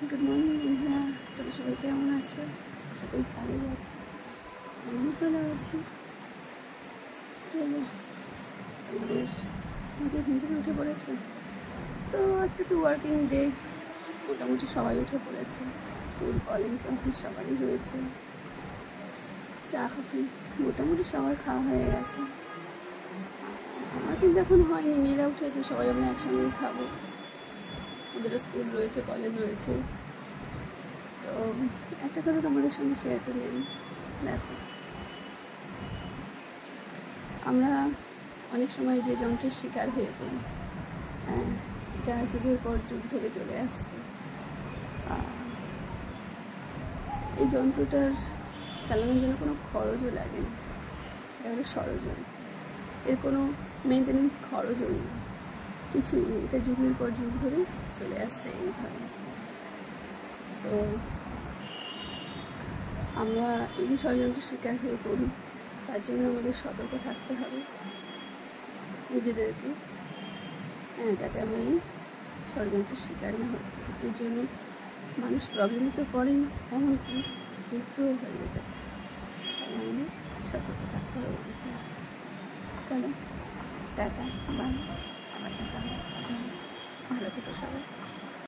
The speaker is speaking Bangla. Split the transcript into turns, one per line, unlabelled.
গুড মর্নিং বন্ধুরা, তোমরা সবাই কেমন আছো? আশা করি ভালোই আছো। আমি ভালো আছি। চলো, তোমাদের ঘুম থেকে উঠে পড়েছে তো আজকে তো ওয়ার্কিং ডে, মোটামুটি সবাই উঠে পড়েছে। স্কুল, কলেজ, অফিস সবারই রয়েছে। চা কফি মোটামুটি সবার খাওয়া হয়ে গেছে। আমার কিন্তু এখন হয়নি, মেয়েরা উঠেছে, সবাই আমরা একসঙ্গেই খাবো। ওদেরও স্কুল রয়েছে, কলেজ রয়েছে। তো একটা কথা তোমাদের সঙ্গে শেয়ার করি আমি। দেখো, আমরা অনেক সময় যে যন্ত্রের শিকার হয়ে পড়ি, এটা যুগের পর যুগ ধরে চলে আসছে। এই যন্ত্রটার চালানোর জন্য কোনো খরচও লাগে না, এটা হলো সরঞ্জাম। এর কোনো মেনটেনেন্স খরচও নেই, কিছুই নেই। এটা যুগের পর যুগ ধরে চলে আসছে এইভাবে। তো আমরা এই যে ষড়যন্ত্রের শিকার হয়ে পড়ি, তার জন্য আমাদের সতর্ক থাকতে হবে নিজেদেরকে, যাতে আমরা এই ষড়যন্ত্রের শিকার না হই। এর জন্য মানুষ প্রবলেমে তো পড়েই, এমনকি মৃত্যুও হয়ে যেতে পারে। আমাদের সতর্ক থাকতে হবে। চলো, টাটা, বাই। আবার দেখা হবে। ভালো থেকো সবাই।